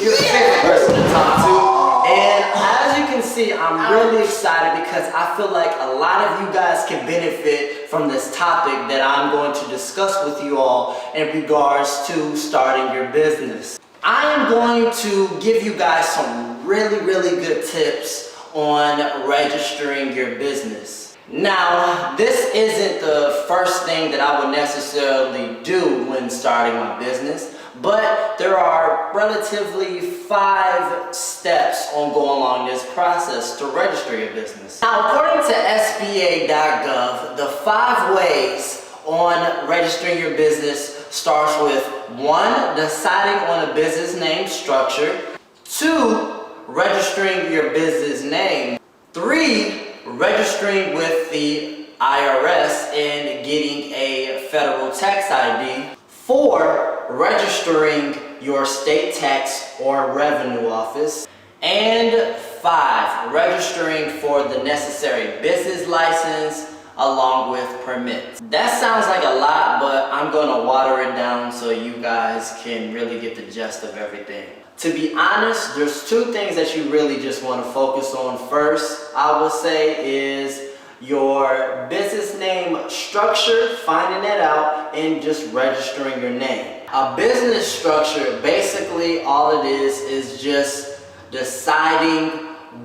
You're the favorite person to talk to. And as you can see, I'm really excited because I feel like a lot of you guys can benefit from this topic that I'm going to discuss with you all in regards to starting your business. I am going to give you guys some really good tips on registering your business. Now, this isn't the first thing that I would necessarily do when starting my business, but there are relatively 5 steps on going along this process to register your business. Now, according to sba.gov, the 5 ways on registering your business starts with 1, deciding on a business name structure, 2, registering your business name, 3, registering with the IRS and getting a federal tax ID, 4, registering your state tax or revenue office, and 5, registering for the necessary business license along with permits. That sounds like a lot, but I'm gonna water it down so you guys can really get the gist of everything. To be honest, there's 2 things that you really just want to focus on first, I would say, is your business name structure, finding that out, and just registering your name. A business structure, basically all it is just deciding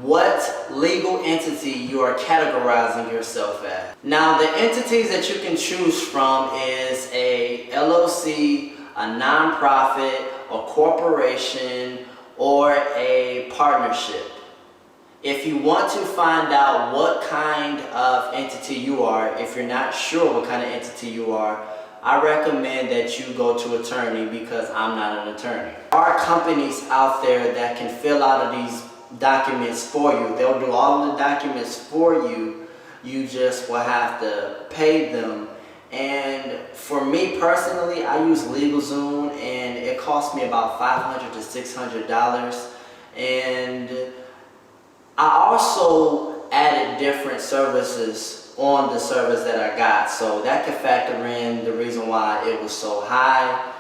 what legal entity you are categorizing yourself as. Now, the entities that you can choose from is a LLC, a nonprofit, a corporation, or a partnership. If you want to find out what kind of entity you are, if you're not sure what kind of entity you are, I recommend that you go to an attorney because I'm not an attorney. There are companies out there that can fill out these documents for you. They'll do all of the documents for you. You just will have to pay them. And for me personally, I use LegalZoom and it cost me about $500 to $600. And I also added different services on the service that I got, so that could factor in the reason why it was so high.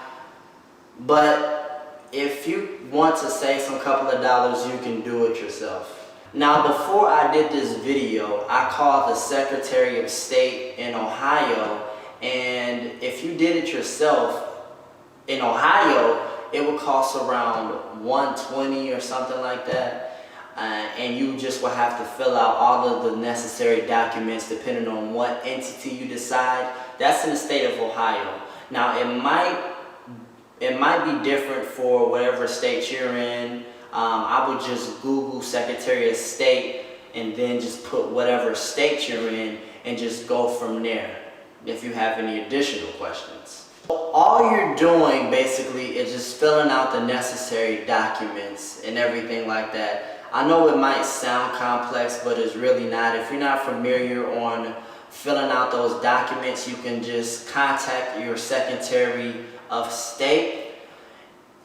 But if you want to save some couple of dollars, you can do it yourself. Now, before I did this video, I called the Secretary of State in Ohio, and if you did it yourself in Ohio, it would cost around $120 or something like that. And you just will have to fill out all of the necessary documents depending on what entity you decide. That's in the state of Ohio. Now, it might be different for whatever state you're in. I would just Google Secretary of State and then just put whatever state you're in and just go from there if you have any additional questions. All you're doing basically is just filling out the necessary documents and everything like that. I know it might sound complex, but it's really not. If you're not familiar on filling out those documents, you can just contact your Secretary of State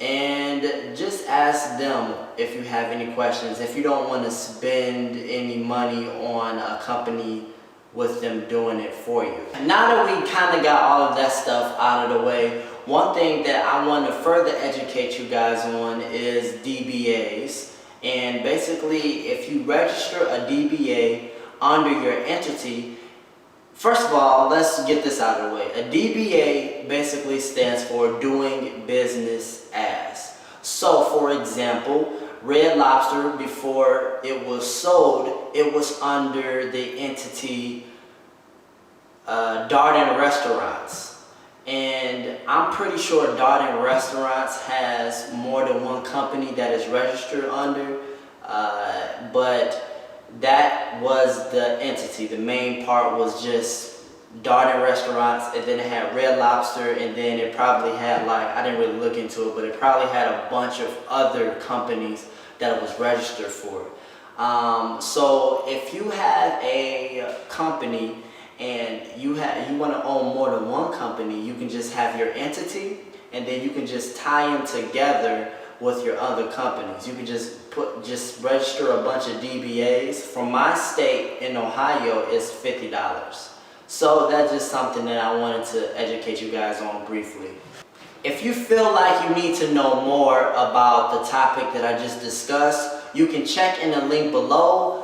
and just ask them if you have any questions. If you don't want to spend any money on a company with them doing it for you. Now that we kind of got all of that stuff out of the way, one thing that I want to further educate you guys on is DBAs. And basically, if you register a DBA under your entity, first of all, let's get this out of the way. A DBA basically stands for doing business as. So, for example, Red Lobster, before it was sold, it was under the entity Darden Restaurants. And I'm pretty sure Darden Restaurants has more than one company that is registered under, but that was the entity. The main part was just Darden Restaurants, and then it had Red Lobster, and then it probably had, like, I didn't really look into it, but it probably had a bunch of other companies that it was registered for. So if you have a company and you want to own more than one company, you can just have your entity and then you can just tie them together with your other companies. You can just register a bunch of DBAs. From my state in Ohio, it's $50. So that's just something that I wanted to educate you guys on briefly. If you feel like you need to know more about the topic that I just discussed, you can check in the link below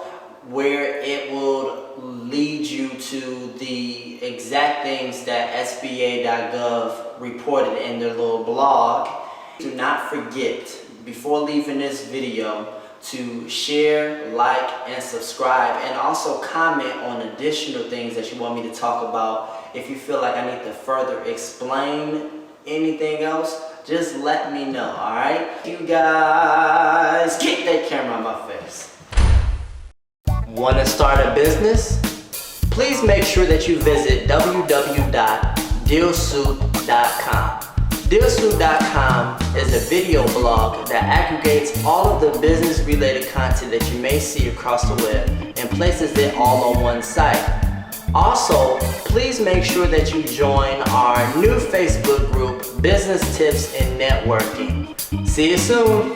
where it will lead you to the exact things that sba.gov reported in their little blog. Do not forget, before leaving this video, to share, like, and subscribe, and also comment on additional things that you want me to talk about. If you feel like I need to further explain anything else, just let me know, alright? You guys, get that camera on my face. Want to start a business? Please make sure that you visit www.dealsuit.com. Dealsuit.com is a video blog that aggregates all of the business related content that you may see across the web and places it all on one site. Also, please make sure that you join our new Facebook group, Business Tips and Networking. See you soon.